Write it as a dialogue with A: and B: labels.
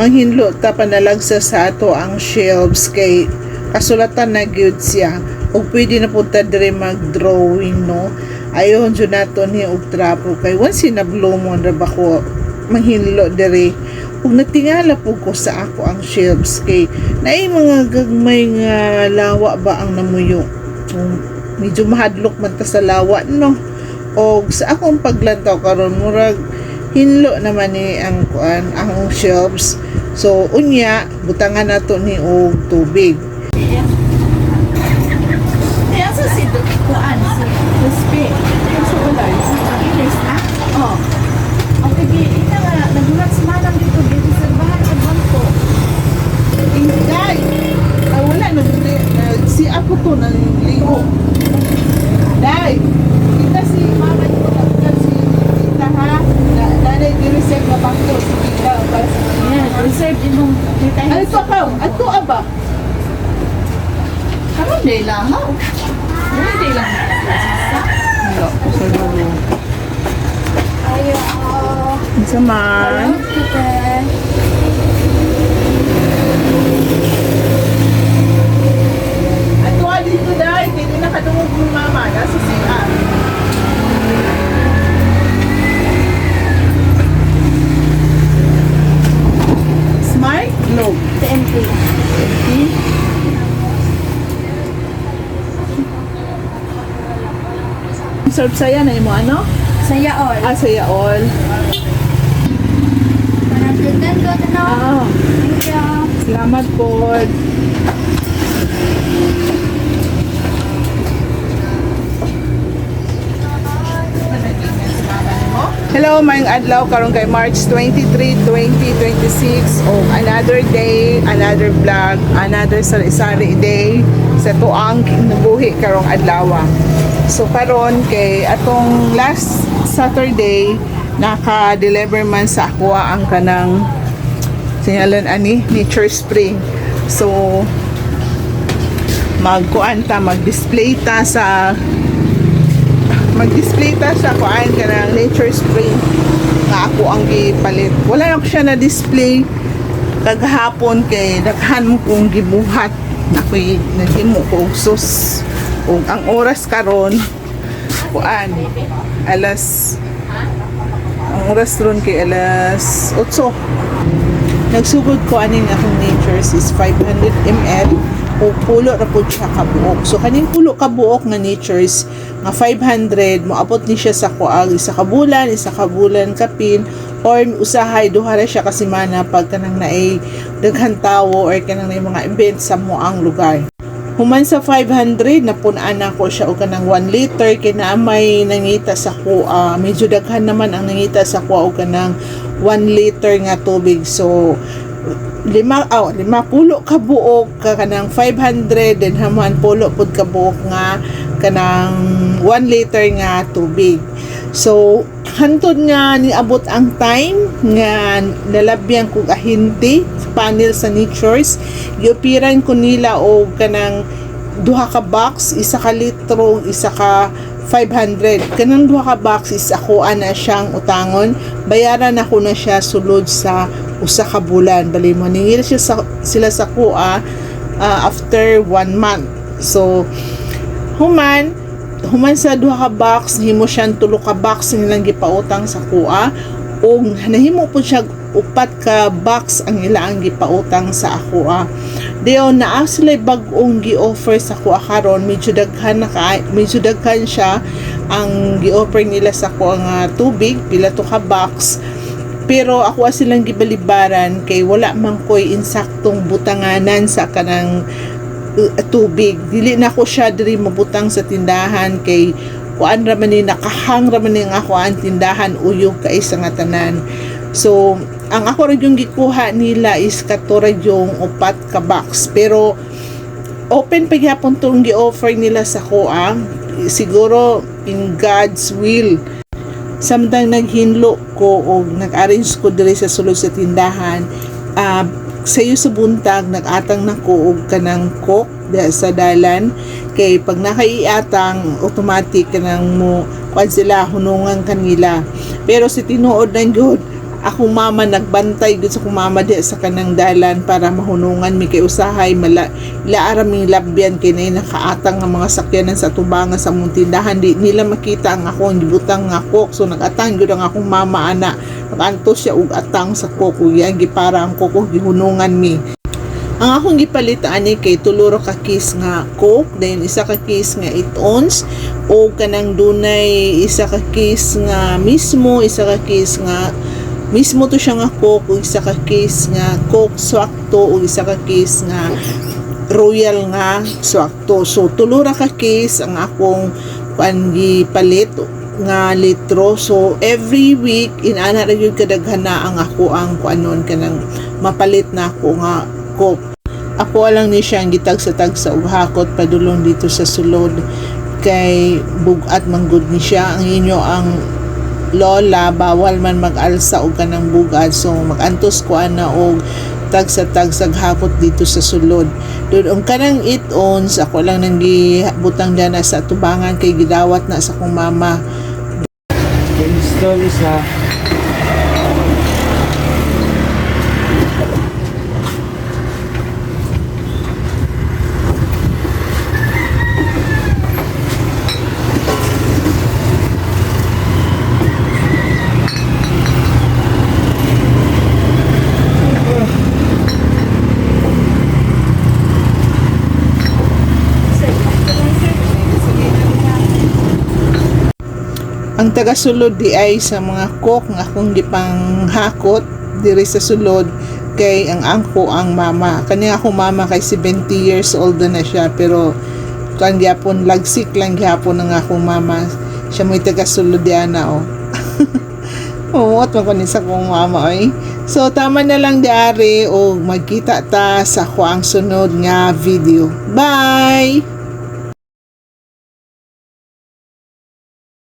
A: manghinlo ta panalagsa sa ato ang shelves kay kasulatan na gyud siya ug pwede na punta dire mag-drawing, no? Ayon jud nato ni og trapo kay once sinablo mo ra ba ko manghinlo dire ug natingala po ko sa ako ang shelves kay naay mga gagmay nga lawa ba ang namuyo. Medyo mahadlok man ta sa lawa, no? Og sa akong paglantaw karon murag hinlo naman ni ang kuan ang shelves. So unya butangan nato ni og tubig.
B: Asa si kuan si spin. So ulay, ilis na. Oh. Okay, ina nga nagulat si manang dito sa bahay sa bangko.
A: Inday. Wala na si ako to nang ligo. Day. Kita si mama dito si kita ha. Nanay di-reserve na bangko si kita para sa kanya.
B: Reserve din mong
A: Ano to ka? Ato aba?
B: karon day langaw. Day lang.
A: Wala ko sa lalo.
B: Ayo.
A: Isa man. Ato dito dahil hindi nakadungog ng mama. Nasa CR. Smart? No.
B: TNT.
A: Serve saya na mo ano?
B: Saya all.
A: Saya all.
B: Panagdagan ko ito na. Thank you.
A: Salamat po. Hello, mayong adlaw karon kay March 23, 2026. Another day, another vlog, another sari-sari day sa tuang kinabuhi karong adlaw. So karon kay atong last Saturday naka-deliver man sa ako ang kanang sinyalan ani Nature Spring. So mag-display ta sa kuan kanang Nature Spring nga ako ang gipalit. Wala na ko siya na display kagahapon kay daghan mo kong gibuhat na ko'y naghimo ko og sus. Ug ang oras karon kuan ang oras ron kay alas 8. Nagsugod ko aning akong Natures is 500 ml o pulo ra pud siya kabuok. So kaning pulo kabuok nga Natures nga 500 moabot ni siya sa kuag isa ka bulan kapin or usahay duha ra siya ka semana pag kanang naay daghan tawo or kanang naay mga event sa moang lugar. Human sa 500 napunaan ako siya og kanang 1 liter kay naa may nangita sa kuha. Medyo daghan naman ang nangita sa kuha og kanang 1 liter nga tubig. So 50 ka buok ka kanang 500 then haman pulo pud ka buok nga kanang 1 liter nga tubig. So hantod nga niabot ang time nga nalabyan ko ahinti panel sa Natures, giupiran ko nila og kanang duha ka box, isa ka litro, isa ka 500. Kanang duha ka box is ako ana siyang utangon. Bayaran ako na siya sulod sa usa ka bulan. Bali mo ningil siya sila sa kuha after 1 month. So human sa duha ka box himo siyang tulo ka box nilang gipautang sa kuha o nahimo po siya upat ka box ang ilang gipautang sa ako Deo na sila bag-ong gi-offer sa kuha karon medyo daghan siya ang gi-offer nila sa kuha nga tubig pila to ka box. Pero ako silang gibalibaran kay wala man koy insaktong butanganan sa kanang tubig. Dili na ko siya diri mabutang sa tindahan kay kuan ra man ni nakahang ra man ni nga ako ang tindahan uyog kay sa nga tanan. So ang ako rin yung gikuha nila is katura yung upat ka box. Pero open pa gyapon tong gi-offer nila sa kuha. Siguro in God's will. Samtang naghinlo ko o nag-arrange ko diri sa sulod sa tindahan, sayo sa buntag nag-atang na ko og kanang coke sa dalan kay pag nakaiatang automatic kanang mo kwan sila hunungan kanila. Pero si tinuod ng God akong mama nagbantay gud sa akong mama di sa kanang dalan para mahunungan mi kay usahay ilaara mi labyan kay nay nakaatang nga mga sakyanan sa tubangan sa mong tindahan di nila makita ang akong gibutang nga coke. So nagatang gud ang akong mama ana, nakantos siya og atang sa coke ug yan gipara ang coke gihunungan mi. Ang akong gipalit ani kay tuluro ka case nga coke, then isa ka case nga 8 ounce o kanang dunay isa ka case nga mismo, isa ka case nga mismo to siya nga coke o isa ka case nga coke swakto o isa ka case nga royal nga swakto. So tulura ka case ang akong gipalit nga litro. So every week inana ra gyud kadaghana ang ako ang kuanon kanang mapalit na ako nga coke. Ako lang ni siya ang gitag sa og hakot padulong dito sa sulod kay bugat manggod ni siya. Ang inyo ang lola bawal man mag-alsa og kanang bugad, so magantos ko ana og tag sa hakot dito sa sulod. Doon ang kanang 8 ounce ako lang nang gibutang dana sa tubangan kay gidawat na sa kong mama.
C: Install isa.
A: Ang taga-sulod di ay sa mga coke nga akong gipanghakot diri sa sulod kay ang angko ang mama. Kani akong mama kay 70 years old na siya pero kan gyapon lagsik lang gyapon ang akong mama. Siya may taga-sulod di ana oh. At magkunin sa kong mama oy. So tama na lang diari o magkita ta sa kuang sunod nga video. Bye!